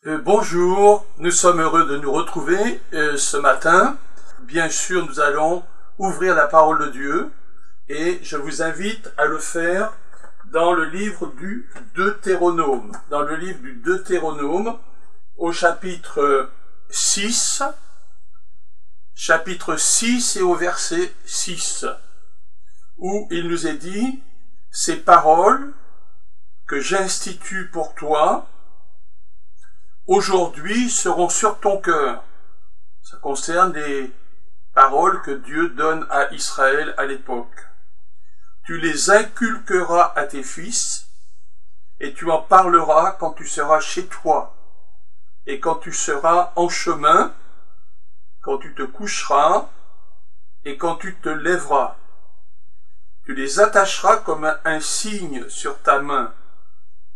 Bonjour, nous sommes heureux de nous retrouver ce matin. Bien sûr, nous allons ouvrir la parole de Dieu et je vous invite à le faire dans le livre du Deutéronome. Dans le livre du Deutéronome, au chapitre 6 et au verset 6, où il nous est dit « Ces paroles que j'institue pour toi, aujourd'hui seront sur ton cœur ». Ça concerne les paroles que Dieu donne à Israël à l'époque. « Tu les inculqueras à tes fils, et tu en parleras quand tu seras chez toi, et quand tu seras en chemin, quand tu te coucheras, et quand tu te lèveras. Tu les attacheras comme un signe sur ta main,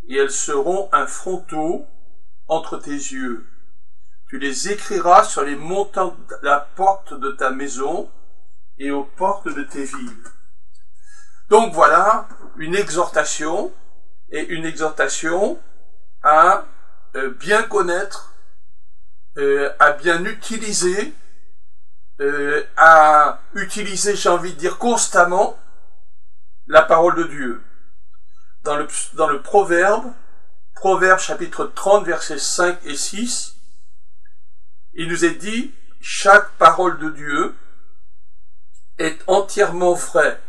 et elles seront un fronteau entre tes yeux. Tu les écriras sur les montants de la porte de ta maison et aux portes de tes villes. » Donc voilà une exhortation, et une exhortation à bien connaître, à bien utiliser, j'ai envie de dire constamment, la parole de Dieu. Dans le Proverbe chapitre 30, versets 5 et 6, il nous est dit « Chaque parole de Dieu est entièrement vraie.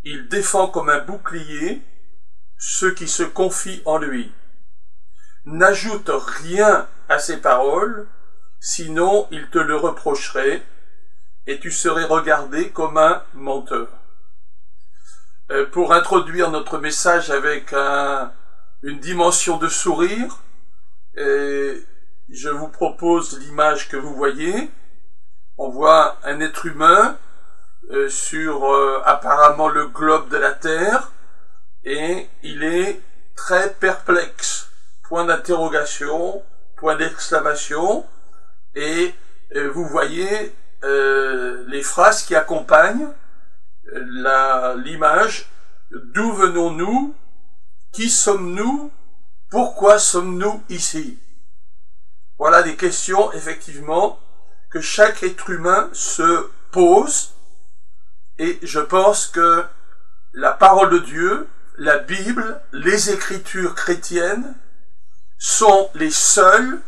Il défend comme un bouclier ceux qui se confient en lui. N'ajoute rien à ses paroles, sinon il te le reprocherait, et tu serais regardé comme un menteur. » Pour introduire notre message avec une dimension de sourire, je vous propose l'image que vous voyez. On voit un être humain sur apparemment le globe de la Terre, et il est très perplexe. Point d'interrogation, point d'exclamation, et vous voyez les phrases qui accompagnent l'image. D'où venons-nous? Qui sommes-nous? Pourquoi sommes-nous ici? Voilà des questions, effectivement, que chaque être humain se pose, et je pense que la parole de Dieu, la Bible, les Écritures chrétiennes sont les seules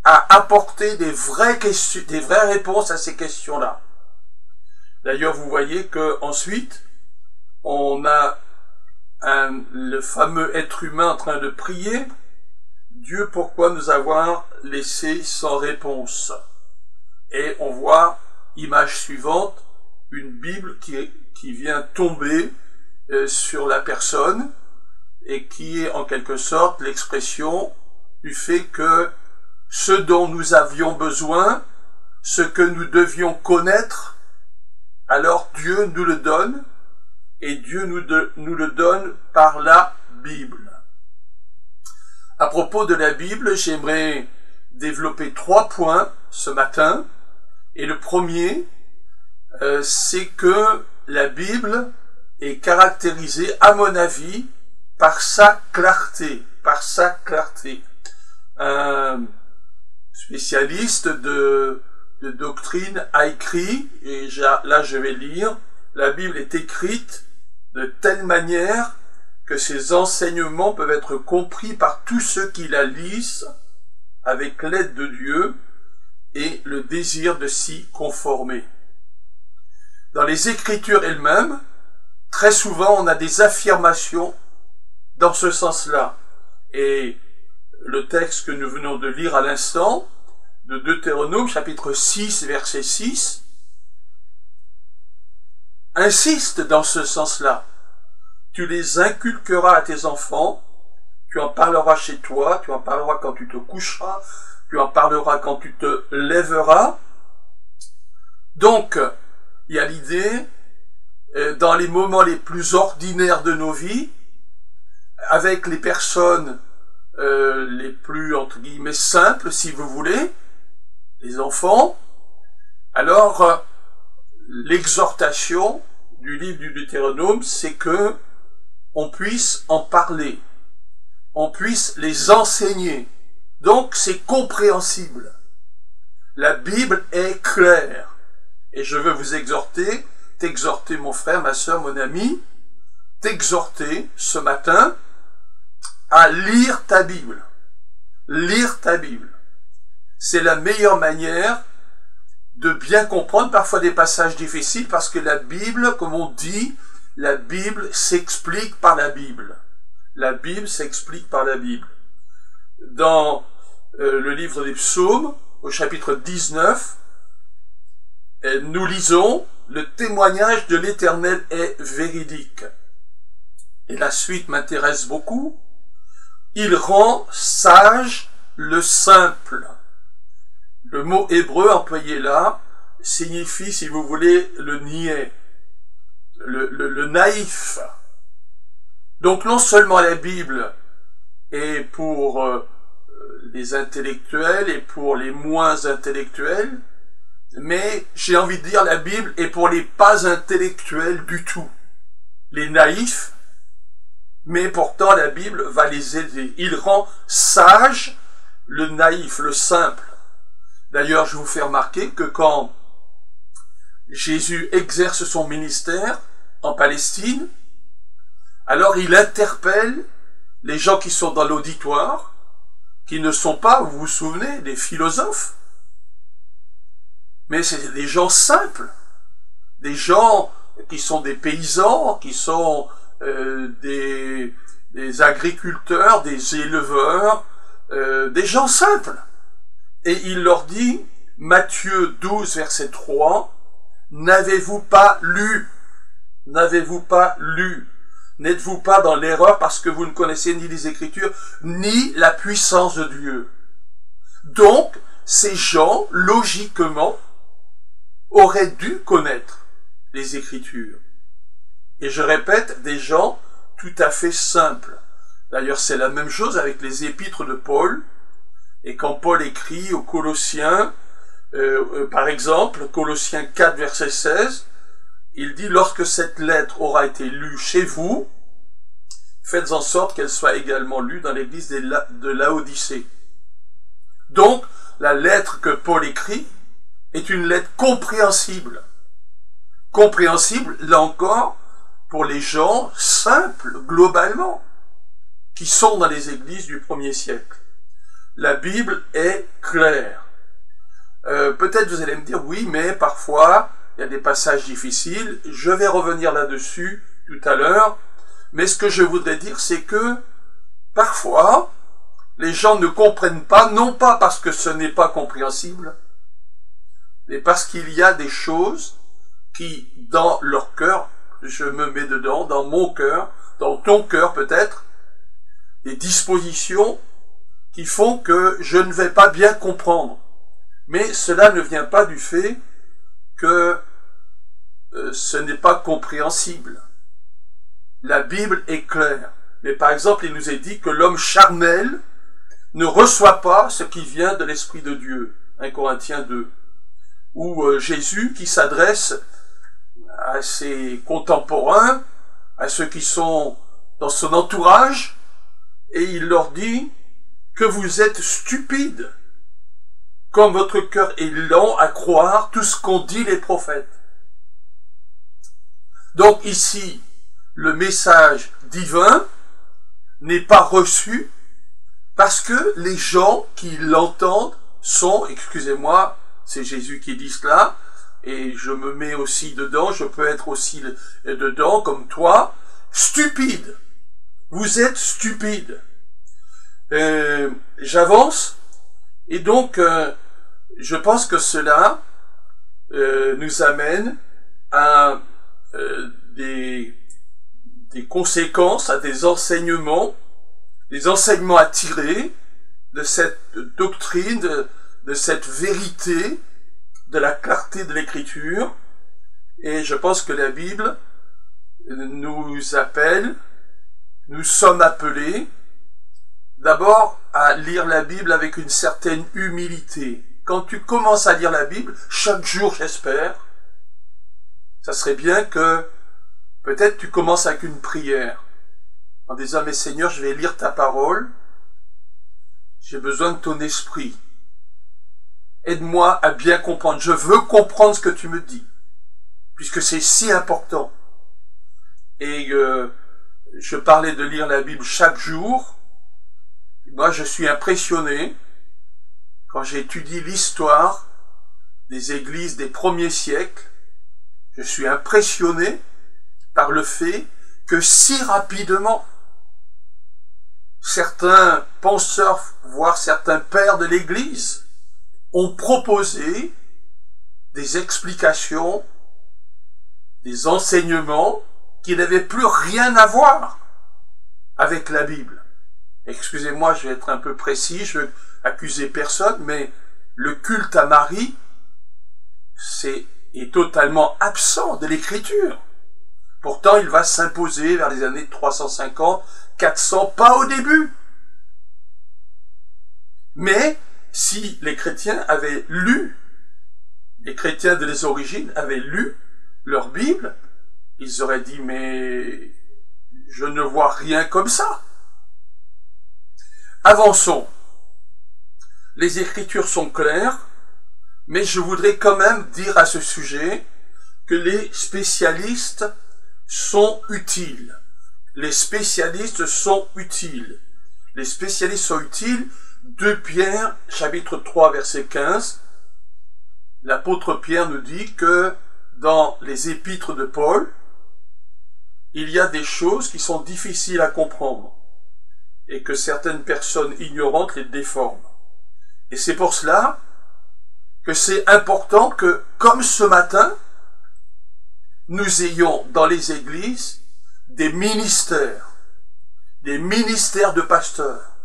à apporter des vraies réponses à ces questions-là. D'ailleurs, vous voyez que ensuite, on a le fameux être humain en train de prier « Dieu, pourquoi nous avoir laissé sans réponse ?» Et on voit, image suivante, une Bible qui vient tomber sur la personne, et qui est en quelque sorte l'expression du fait que ce dont nous avions besoin, ce que nous devions connaître, alors Dieu nous le donne, et Dieu nous le donne par la Bible. À propos de la Bible, j'aimerais développer 3 points ce matin. Et le premier, c'est que la Bible est caractérisée, à mon avis, par sa clarté. Un spécialiste de doctrine a écrit, et là je vais lire, la Bible est écrite de telle manière que ses enseignements peuvent être compris par tous ceux qui la lisent avec l'aide de Dieu et le désir de s'y conformer. Dans les Écritures elles-mêmes, très souvent on a des affirmations dans ce sens-là. Et le texte que nous venons de lire à l'instant, de Deutéronome, chapitre 6, verset 6, insiste dans ce sens-là. Tu les inculqueras à tes enfants, tu en parleras chez toi, tu en parleras quand tu te coucheras, tu en parleras quand tu te lèveras. Donc, il y a l'idée, dans les moments les plus ordinaires de nos vies, avec les personnes les plus, entre guillemets, simples, si vous voulez, les enfants, alors l'exhortation du livre du Deutéronome, c'est que on puisse en parler, on puisse les enseigner, Donc c'est compréhensible. La Bible est claire. Et je veux vous exhorter, t'exhorter mon frère, ma soeur, mon ami, t'exhorter ce matin à lire ta Bible. Lire ta Bible. C'est la meilleure manière de bien comprendre parfois des passages difficiles parce que la Bible, comme on dit, la Bible s'explique par la Bible. La Bible s'explique par la Bible. Dans le livre des Psaumes, au chapitre 19, nous lisons « Le témoignage de l'Éternel est véridique ». Et la suite m'intéresse beaucoup. « Il rend sage le simple ». Le mot hébreu employé là signifie, si vous voulez, le niais, le naïf. Donc non seulement la Bible est pour les intellectuels et pour les moins intellectuels, mais j'ai envie de dire la Bible est pour les pas intellectuels du tout. Les naïfs, mais pourtant la Bible va les aider. Il rend sage le naïf, le simple. D'ailleurs, je vous fais remarquer que quand Jésus exerce son ministère en Palestine, alors il interpelle les gens qui sont dans l'auditoire, qui ne sont pas, vous vous souvenez, des philosophes, mais c'est des gens simples, des gens qui sont des paysans, qui sont des agriculteurs, des éleveurs, des gens simples. Et il leur dit, Matthieu 12, verset 3, « N'avez-vous pas lu? N'avez-vous pas lu? N'êtes-vous pas dans l'erreur parce que vous ne connaissez ni les Écritures, ni la puissance de Dieu ?» Donc, ces gens, logiquement, auraient dû connaître les Écritures. Et je répète, des gens tout à fait simples. D'ailleurs, c'est la même chose avec les épîtres de Paul. Et quand Paul écrit aux Colossiens, par exemple, Colossiens 4, verset 16, il dit « Lorsque cette lettre aura été lue chez vous, faites en sorte qu'elle soit également lue dans l'église de Laodicée. » Donc, la lettre que Paul écrit est une lettre compréhensible. Compréhensible, là encore, pour les gens simples, globalement, qui sont dans les églises du 1er siècle. La Bible est claire. Peut-être vous allez me dire, oui, mais parfois, il y a des passages difficiles. Je vais revenir là-dessus tout à l'heure. Mais ce que je voudrais dire, c'est que parfois, les gens ne comprennent pas, non pas parce que ce n'est pas compréhensible, mais parce qu'il y a des choses qui, dans leur cœur, je me mets dedans, dans mon cœur, dans ton cœur peut-être, des dispositions qui font que je ne vais pas bien comprendre. Mais cela ne vient pas du fait que ce n'est pas compréhensible. La Bible est claire. Mais par exemple, il nous est dit que l'homme charnel ne reçoit pas ce qui vient de l'Esprit de Dieu. 1 Corinthiens 2. Ou Jésus qui s'adresse à ses contemporains, à ceux qui sont dans son entourage, et il leur dit que vous êtes stupides, comme votre cœur est lent à croire tout ce qu'ont dit les prophètes. Donc ici, le message divin n'est pas reçu parce que les gens qui l'entendent sont, excusez-moi, c'est Jésus qui dit cela, et je me mets aussi dedans, je peux être aussi dedans comme toi, stupides. Vous êtes stupides. J'avance, et donc je pense que cela nous amène à des conséquences, à des enseignements à tirer de cette doctrine, de cette vérité, de la clarté de l'Écriture. Et je pense que la Bible nous appelle, nous sommes appelés d'abord à lire la Bible avec une certaine humilité. Quand tu commences à lire la Bible, chaque jour j'espère, ça serait bien que peut-être tu commences avec une prière, en disant « Mais Seigneur, je vais lire ta parole, J'ai besoin de ton esprit. Aide-moi à bien comprendre. Je veux comprendre ce que tu me dis, puisque c'est si important. Et je parlais de lire la Bible chaque jour. Moi, je suis impressionné quand j'étudie l'histoire des églises des premiers siècles. Je suis impressionné par le fait que si rapidement, certains penseurs, voire certains pères de l'Église, ont proposé des explications, des enseignements qui n'avaient plus rien à voir avec la Bible. Excusez-moi, je vais être un peu précis, je ne veux accuser personne, mais le culte à Marie, est totalement absent de l'Écriture. Pourtant, il va s'imposer vers les années 350, 400, pas au début. Mais si les chrétiens avaient lu, les chrétiens de les origines avaient lu leur Bible, ils auraient dit, mais je ne vois rien comme ça. Avançons. Les Écritures sont claires, mais je voudrais quand même dire à ce sujet que les spécialistes sont utiles. Les spécialistes sont utiles. Les spécialistes sont utiles. 2 Pierre, chapitre 3, verset 15, l'apôtre Pierre nous dit que dans les épîtres de Paul, il y a des choses qui sont difficiles à comprendre et que certaines personnes ignorantes les déforment. Et c'est pour cela que c'est important que, comme ce matin, nous ayons dans les églises des ministères de pasteurs,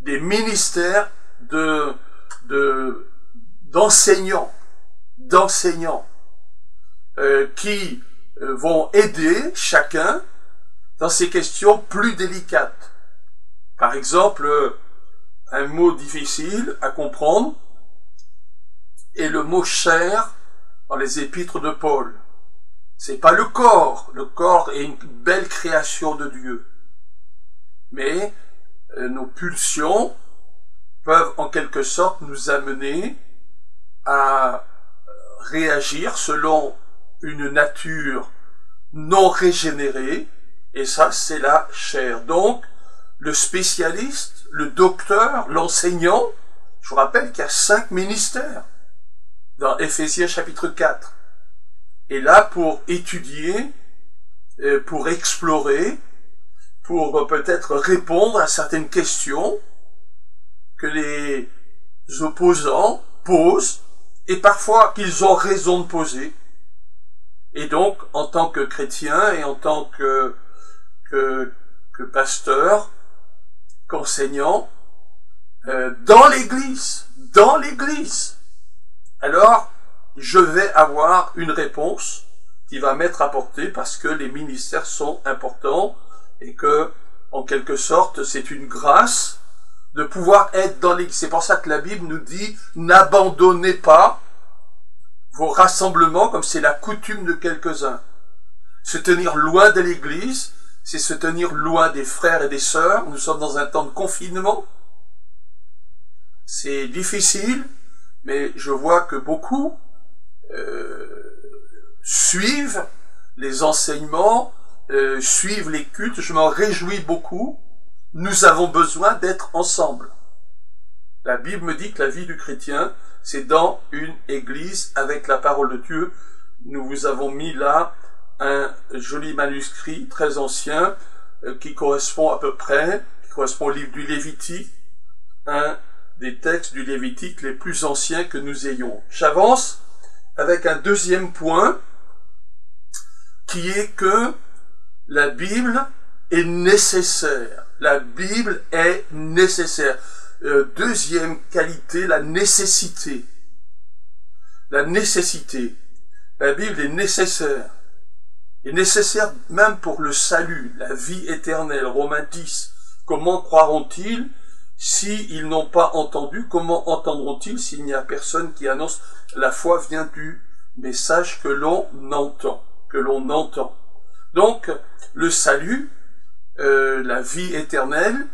des ministères d'enseignants, qui vont aider chacun dans ces questions plus délicates. Par exemple, un mot difficile à comprendre est le mot chair dans les épîtres de Paul. C'est pas le corps. Le corps est une belle création de Dieu. Mais nos pulsions peuvent en quelque sorte nous amener à réagir selon une nature non régénérée, et ça c'est la chair. Donc, le spécialiste, le docteur, l'enseignant, je vous rappelle qu'il y a 5 ministères dans Éphésiens chapitre 4. Et là, pour étudier, pour explorer, pour peut-être répondre à certaines questions que les opposants posent, et parfois qu'ils ont raison de poser. Et donc, en tant que chrétien et en tant que pasteur, qu'enseignant, dans l'Église, alors je vais avoir une réponse qui va m'être apportée parce que les ministères sont importants et que, en quelque sorte, c'est une grâce de pouvoir être dans l'Église. C'est pour ça que la Bible nous dit « N'abandonnez pas vos rassemblements comme c'est la coutume de quelques-uns ». Se tenir loin de l'Église, c'est se tenir loin des frères et des sœurs. Nous sommes dans un temps de confinement. C'est difficile, mais je vois que beaucoup suivent les enseignements, suivent les cultes. Je m'en réjouis beaucoup. Nous avons besoin d'être ensemble. La Bible me dit que la vie du chrétien, c'est dans une église avec la parole de Dieu. Nous vous avons mis là un joli manuscrit très ancien qui correspond au livre du Lévitique, un des textes du Lévitique les plus anciens que nous ayons. J'avance avec un deuxième point qui est que la Bible est nécessaire. La Bible est nécessaire. Deuxième qualité, la nécessité. La nécessité. La Bible est nécessaire. Est nécessaire même pour le salut, la vie éternelle. Romains 10. Comment croiront-ils s'ils n'ont pas entendu? Comment entendront-ils s'il n'y a personne qui annonce? La foi vient du message que l'on entend. Donc, le salut, la vie éternelle,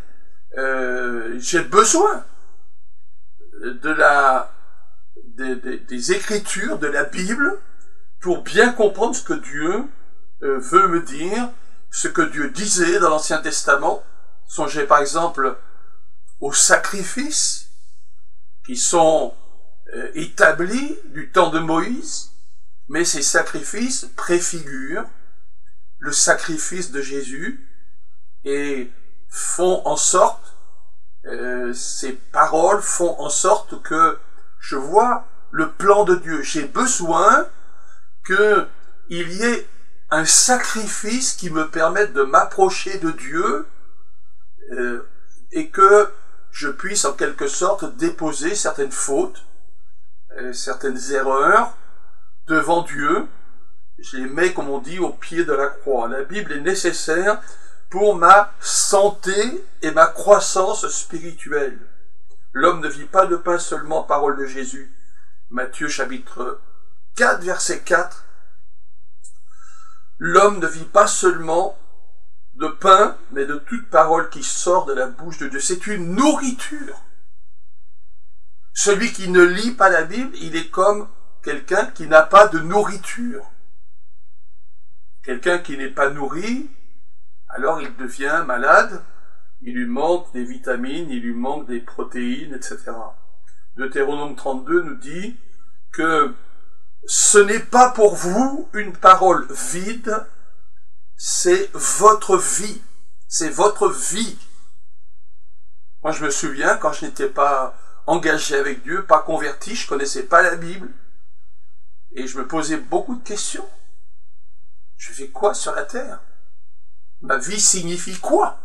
j'ai besoin des Écritures, de la Bible, pour bien comprendre ce que Dieu veut me dire, ce que Dieu disait dans l'Ancien Testament. Songez par exemple aux sacrifices qui sont établis du temps de Moïse, mais ces sacrifices préfigurent le sacrifice de Jésus et font en sorte, ces paroles font en sorte que je vois le plan de Dieu. J'ai besoin qu'il y ait un sacrifice qui me permette de m'approcher de Dieu et que je puisse en quelque sorte déposer certaines fautes, certaines erreurs devant Dieu. Je les mets, comme on dit, au pied de la croix. La Bible est nécessaire pour ma santé et ma croissance spirituelle. L'homme ne vit pas de pain seulement, parole de Jésus. Matthieu chapitre 4, verset 4. L'homme ne vit pas seulement de pain, mais de toute parole qui sort de la bouche de Dieu. C'est une nourriture. Celui qui ne lit pas la Bible, il est comme quelqu'un qui n'a pas de nourriture. Quelqu'un qui n'est pas nourri, alors il devient malade, il lui manque des vitamines, il lui manque des protéines, etc. Deutéronome 32 nous dit que ce n'est pas pour vous une parole vide, c'est votre vie. C'est votre vie. Moi, je me souviens, quand je n'étais pas engagé avec Dieu, pas converti, je connaissais pas la Bible, et je me posais beaucoup de questions. Je fais quoi sur la terre? Ma vie signifie quoi?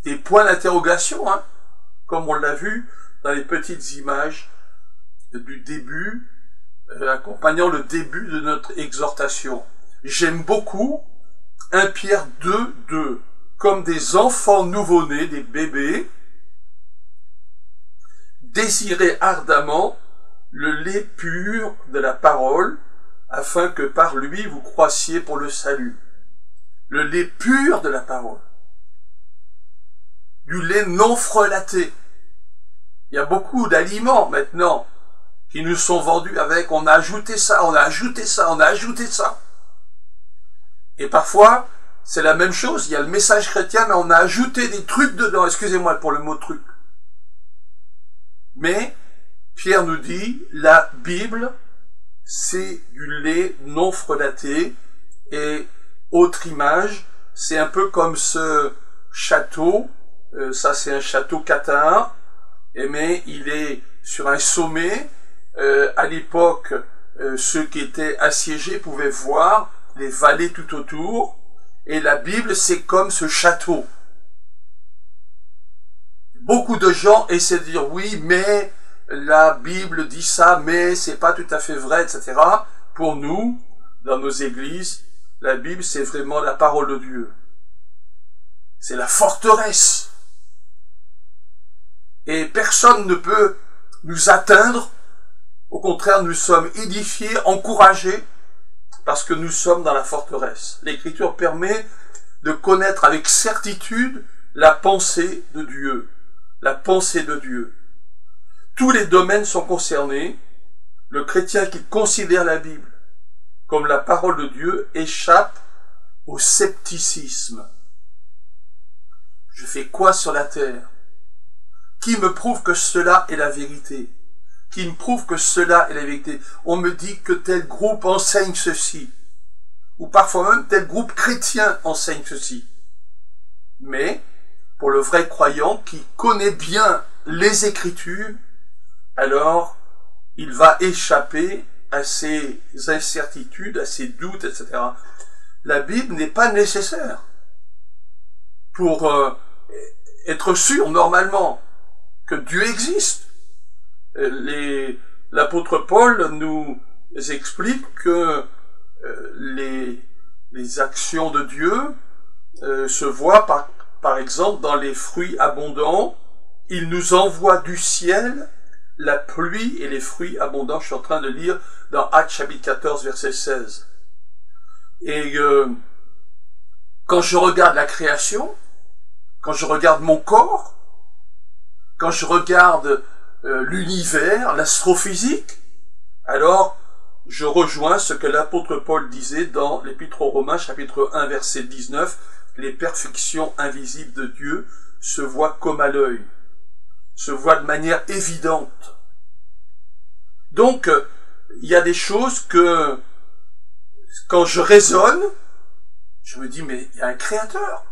Des points d'interrogation, hein, comme on l'a vu dans les petites images du début, accompagnant le début de notre exhortation. J'aime beaucoup 1 Pierre 2, 2. Comme des enfants nouveau-nés, des bébés, désirez ardemment le lait pur de la parole, afin que par lui vous croissiez pour le salut. Le lait pur de la parole. Du lait non frelaté. Il y a beaucoup d'aliments maintenant qui nous sont vendus avec on a ajouté ça, on a ajouté ça, on a ajouté ça. Et parfois, c'est la même chose, il y a le message chrétien, mais on a ajouté des trucs dedans, excusez-moi pour le mot truc. Mais, Pierre nous dit, la Bible, c'est du lait non frelaté, et autre image, c'est un peu comme ce château, ça c'est un château cathare, mais il est sur un sommet. À l'époque, ceux qui étaient assiégés pouvaient voir les vallées tout autour, et la Bible c'est comme ce château. Beaucoup de gens essaient de dire oui, mais la Bible dit ça, mais c'est pas tout à fait vrai, etc. Pour nous, dans nos églises, la Bible c'est vraiment la parole de Dieu. C'est la forteresse. Et personne ne peut nous atteindre. Au contraire, nous sommes édifiés, encouragés, parce que nous sommes dans la forteresse. L'Écriture permet de connaître avec certitude la pensée de Dieu. La pensée de Dieu. Tous les domaines sont concernés. Le chrétien qui considère la Bible comme la parole de Dieu échappe au scepticisme. Je fais quoi sur la terre? Qui me prouve que cela est la vérité? Qui me prouve que cela est la vérité? On me dit que tel groupe enseigne ceci. Ou parfois même tel groupe chrétien enseigne ceci. Mais, pour le vrai croyant qui connaît bien les Écritures, alors il va échapper à ces incertitudes, à ces doutes, etc. La Bible n'est pas nécessaire pour être sûr, normalement, que Dieu existe. L'apôtre Paul nous explique que les actions de Dieu se voient par exemple dans les fruits abondants. Il nous envoie du ciel la pluie et les fruits abondants. Je suis en train de lire dans Actes chapitre 14 verset 16. Et quand je regarde la création, quand je regarde mon corps, quand je regarde l'univers, l'astrophysique, alors je rejoins ce que l'apôtre Paul disait dans l'Épître aux Romains, chapitre 1, verset 19, les perfections invisibles de Dieu se voient comme à l'œil, se voient de manière évidente. Donc, il y a des choses que, quand je raisonne, je me dis, mais il y a un créateur.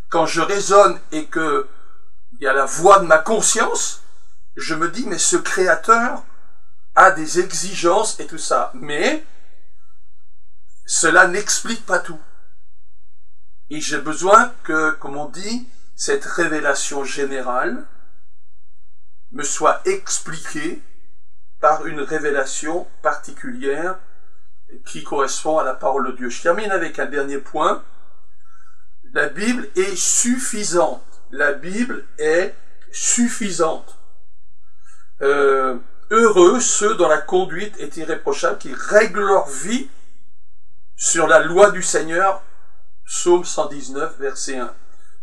Quand je raisonne et que il y a la voix de ma conscience, je me dis, mais ce créateur a des exigences et tout ça. Mais, cela n'explique pas tout. Et j'ai besoin que, comme on dit, cette révélation générale me soit expliquée par une révélation particulière qui correspond à la parole de Dieu. Je termine avec un dernier point. La Bible est suffisante. La Bible est suffisante. Heureux ceux dont la conduite est irréprochable, qui règlent leur vie sur la loi du Seigneur. Psaume 119, verset 1.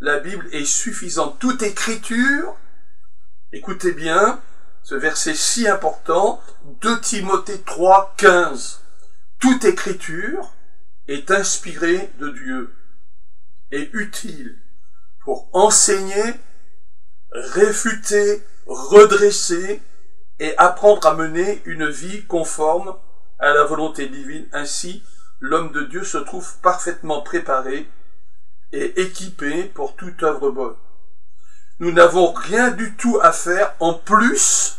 La Bible est suffisante. Toute écriture, écoutez bien, ce verset si important, 2 Timothée 3, 15. Toute écriture est inspirée de Dieu et utile pour enseigner, réfuter, redresser et apprendre à mener une vie conforme à la volonté divine. Ainsi, l'homme de Dieu se trouve parfaitement préparé et équipé pour toute œuvre bonne. Nous n'avons rien du tout à faire en plus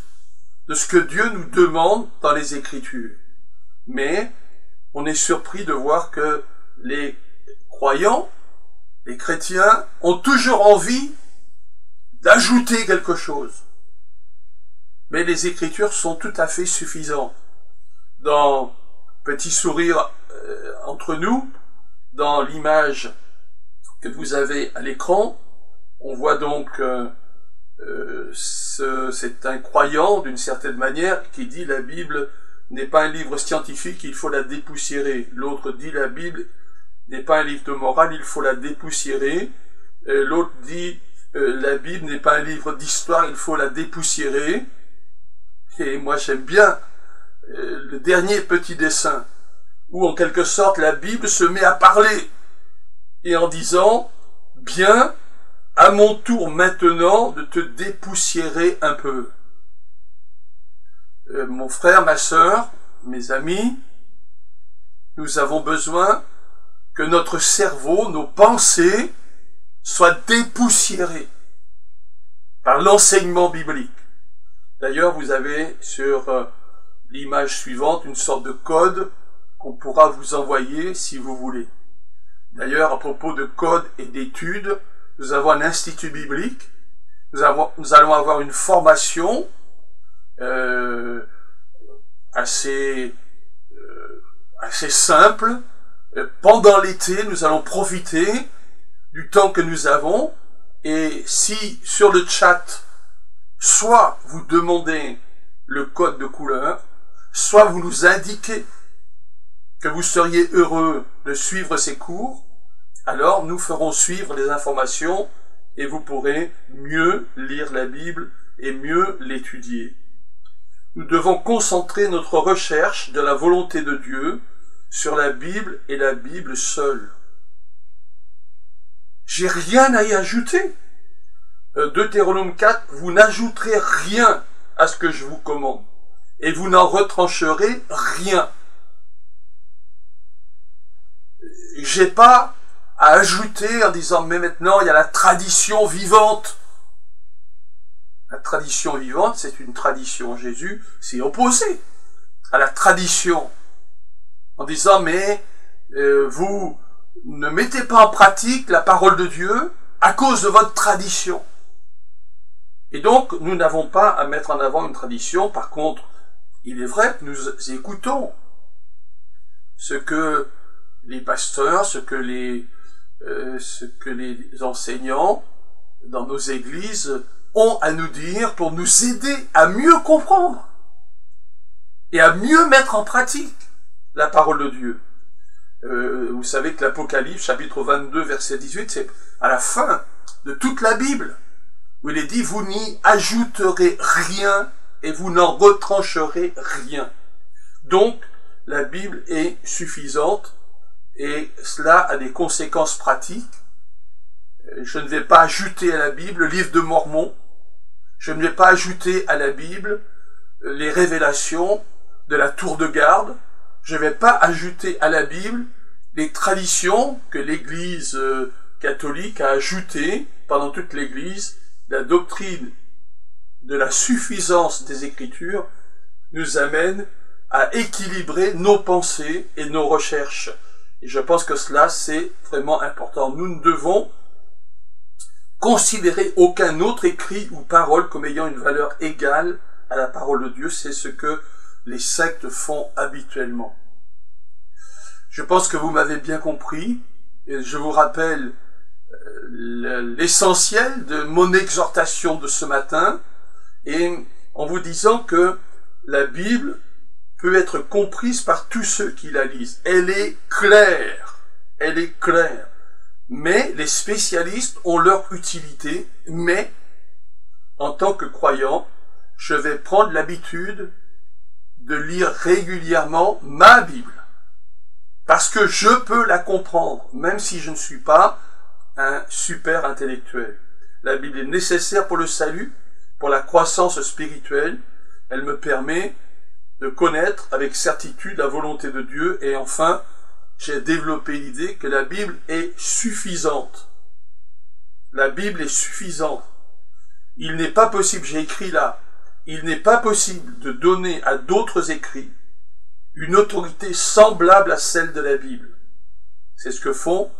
de ce que Dieu nous demande dans les Écritures. Mais on est surpris de voir que les croyants, les chrétiens, ont toujours envie d'ajouter quelque chose. Mais les Écritures sont tout à fait suffisantes. Dans petit sourire entre nous, dans l'image que vous avez à l'écran, on voit donc c'est un croyant d'une certaine manière qui dit la Bible n'est pas un livre scientifique, il faut la dépoussiérer. L'autre dit la Bible n'est pas un livre de morale, il faut la dépoussiérer. L'autre dit la Bible n'est pas un livre d'histoire, il faut la dépoussiérer. Et moi j'aime bien le dernier petit dessin, où en quelque sorte la Bible se met à parler, et en disant, bien, à mon tour maintenant de te dépoussiérer un peu. Mon frère, ma sœur, mes amis, nous avons besoin que notre cerveau, nos pensées, soient dépoussiérées par l'enseignement biblique. D'ailleurs, vous avez sur l'image suivante une sorte de code qu'on pourra vous envoyer si vous voulez. D'ailleurs, à propos de code et d'études, nous avons un institut biblique, nous allons avoir une formation assez simple. Pendant l'été, nous allons profiter du temps que nous avons, et si sur le chat, soit vous demandez le code de couleur, soit vous nous indiquez que vous seriez heureux de suivre ces cours, alors nous ferons suivre les informations et vous pourrez mieux lire la Bible et mieux l'étudier. Nous devons concentrer notre recherche de la volonté de Dieu sur la Bible et la Bible seule. J'ai rien à y ajouter. Deutéronome 4, vous n'ajouterez rien à ce que je vous commande, et vous n'en retrancherez rien. J'ai pas à ajouter en disant, mais maintenant il y a la tradition vivante. La tradition vivante, c'est une tradition. Jésus s'est opposé à la tradition en disant, mais vous ne mettez pas en pratique la parole de Dieu à cause de votre tradition. Et donc, nous n'avons pas à mettre en avant une tradition. Par contre, il est vrai que nous écoutons ce que les pasteurs, ce que les enseignants dans nos églises ont à nous dire pour nous aider à mieux comprendre et à mieux mettre en pratique la parole de Dieu. Vous savez que l'Apocalypse, chapitre 22, verset 18, c'est à la fin de toute la Bible, où il est dit, vous n'y ajouterez rien et vous n'en retrancherez rien. Donc, la Bible est suffisante et cela a des conséquences pratiques. Je ne vais pas ajouter à la Bible le livre de Mormon, je ne vais pas ajouter à la Bible les révélations de la tour de garde, je ne vais pas ajouter à la Bible les traditions que l'Église catholique a ajoutées pendant toute l'Église. La doctrine de la suffisance des Écritures nous amène à équilibrer nos pensées et nos recherches. Et je pense que cela, c'est vraiment important. Nous ne devons considérer aucun autre écrit ou parole comme ayant une valeur égale à la parole de Dieu. C'est ce que les sectes font habituellement. Je pense que vous m'avez bien compris. Et je vous rappelle l'essentiel de mon exhortation de ce matin, et en vous disant que la Bible peut être comprise par tous ceux qui la lisent. Elle est claire, mais les spécialistes ont leur utilité, mais en tant que croyant, je vais prendre l'habitude de lire régulièrement ma Bible, parce que je peux la comprendre, même si je ne suis pas un super intellectuel. La Bible est nécessaire pour le salut, pour la croissance spirituelle. Elle me permet de connaître avec certitude la volonté de Dieu. Et enfin, j'ai développé l'idée que la Bible est suffisante. La Bible est suffisante. Il n'est pas possible, j'ai écrit là, il n'est pas possible de donner à d'autres écrits une autorité semblable à celle de la Bible. C'est ce que font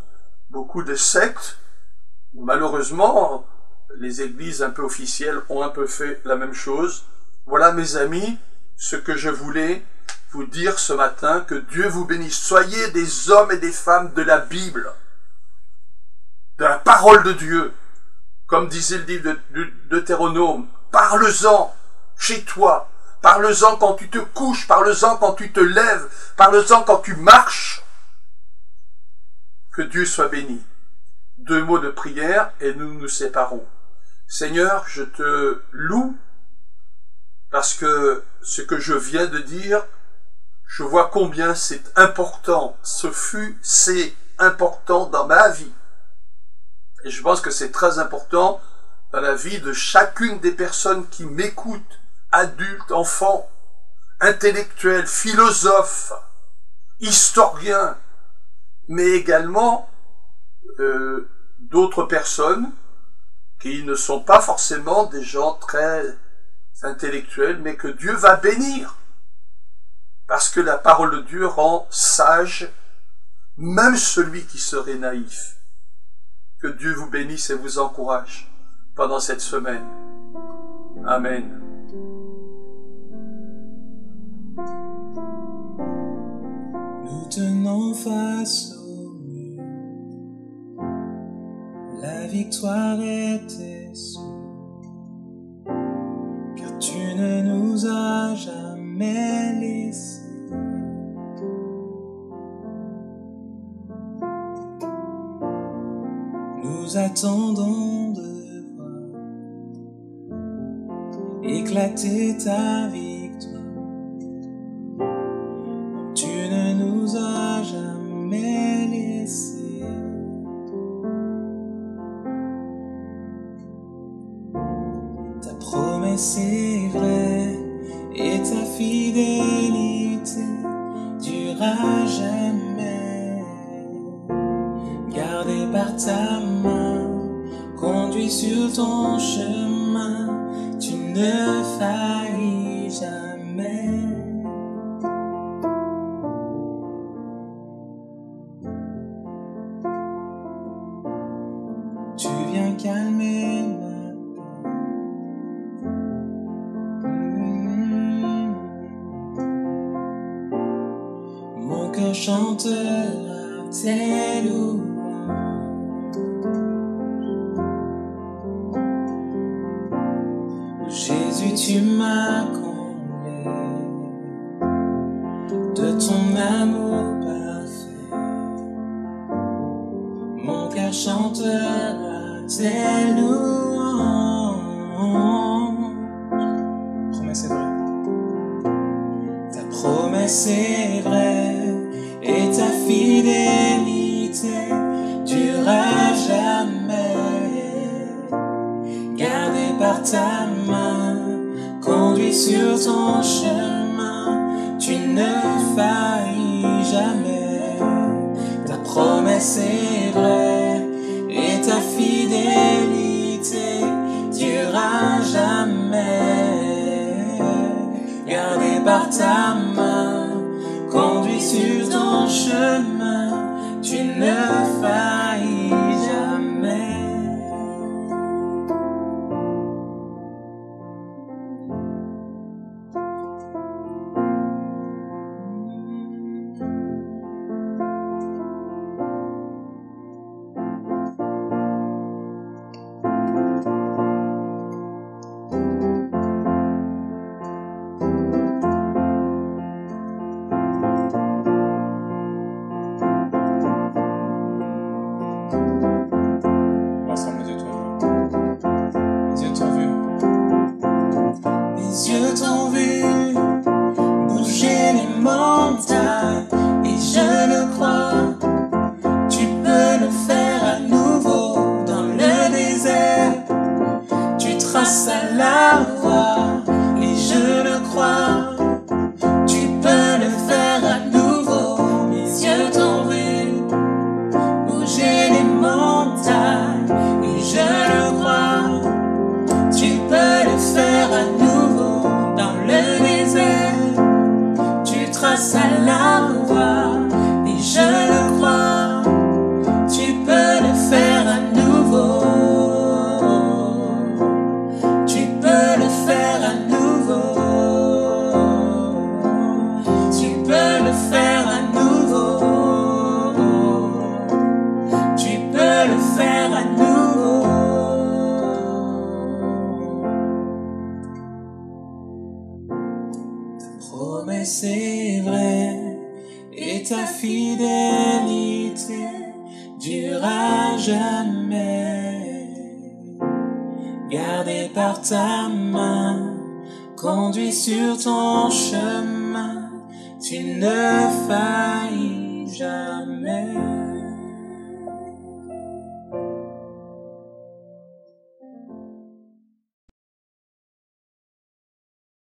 beaucoup de sectes. Malheureusement, les églises un peu officielles ont un peu fait la même chose. Voilà, mes amis, ce que je voulais vous dire ce matin. Que Dieu vous bénisse. Soyez des hommes et des femmes de la Bible, de la parole de Dieu. Comme disait le livre de Deutéronome, parle-en chez toi, parle-en quand tu te couches, parle-en quand tu te lèves, parle-en quand tu marches. Que Dieu soit béni. 2 mots de prière et nous nous séparons. Seigneur, je te loue parce que ce que je viens de dire, je vois combien c'est important. C'est important dans ma vie. Et je pense que c'est très important dans la vie de chacune des personnes qui m'écoutent, adultes, enfants, intellectuels, philosophes, historiens, mais également d'autres personnes qui ne sont pas forcément des gens très intellectuels, mais que Dieu va bénir. Parce que la parole de Dieu rend sage même celui qui serait naïf. Que Dieu vous bénisse et vous encourage pendant cette semaine. Amen. Nous tenons face au mur, la victoire était sûre, car tu ne nous as jamais laissés. Nous attendons de voir éclater ta victoire. Tu ne nous as jamais laissés. Ta promesse est vraie et ta fidélité durera jamais. Gardé par ta main, conduit sur ton chemin, tu ne faillis jamais. Tu viens calmer ma peine. Mon cœur chantera tes louanges. Jésus, tu m'as comblé de ton amour parfait. Mon cœur chantera tes louanges. Promesse est vraie. Ta promesse est vraie et ta fidélité durera jamais. Gardé par ta main, conduit sur ton chemin, tu ne faillis jamais. Ta promesse est vraie et ta fidélité durera jamais. Gardé par ta main, conduit sur ton chemin, tu ne faillis jamais. Mes yeux t'ont vu bouger les montagnes et je le crois. Tu peux le faire à nouveau dans le désert. Tu traces la voie et je le crois. Tu peux le faire à nouveau. Mes yeux t'ont vu bouger les montagnes et je le crois. Tu peux le faire à nouveau dans le désert. Tu traces la voie et je le crois. Tu peux le faire à nouveau. Tu peux le faire à nouveau. Tu peux le faire à nouveau. Tu peux le faire à nouveau. Promesse est vraie et ta fidélité durera jamais. Gardé par ta main, conduit sur ton chemin, tu ne faillis jamais.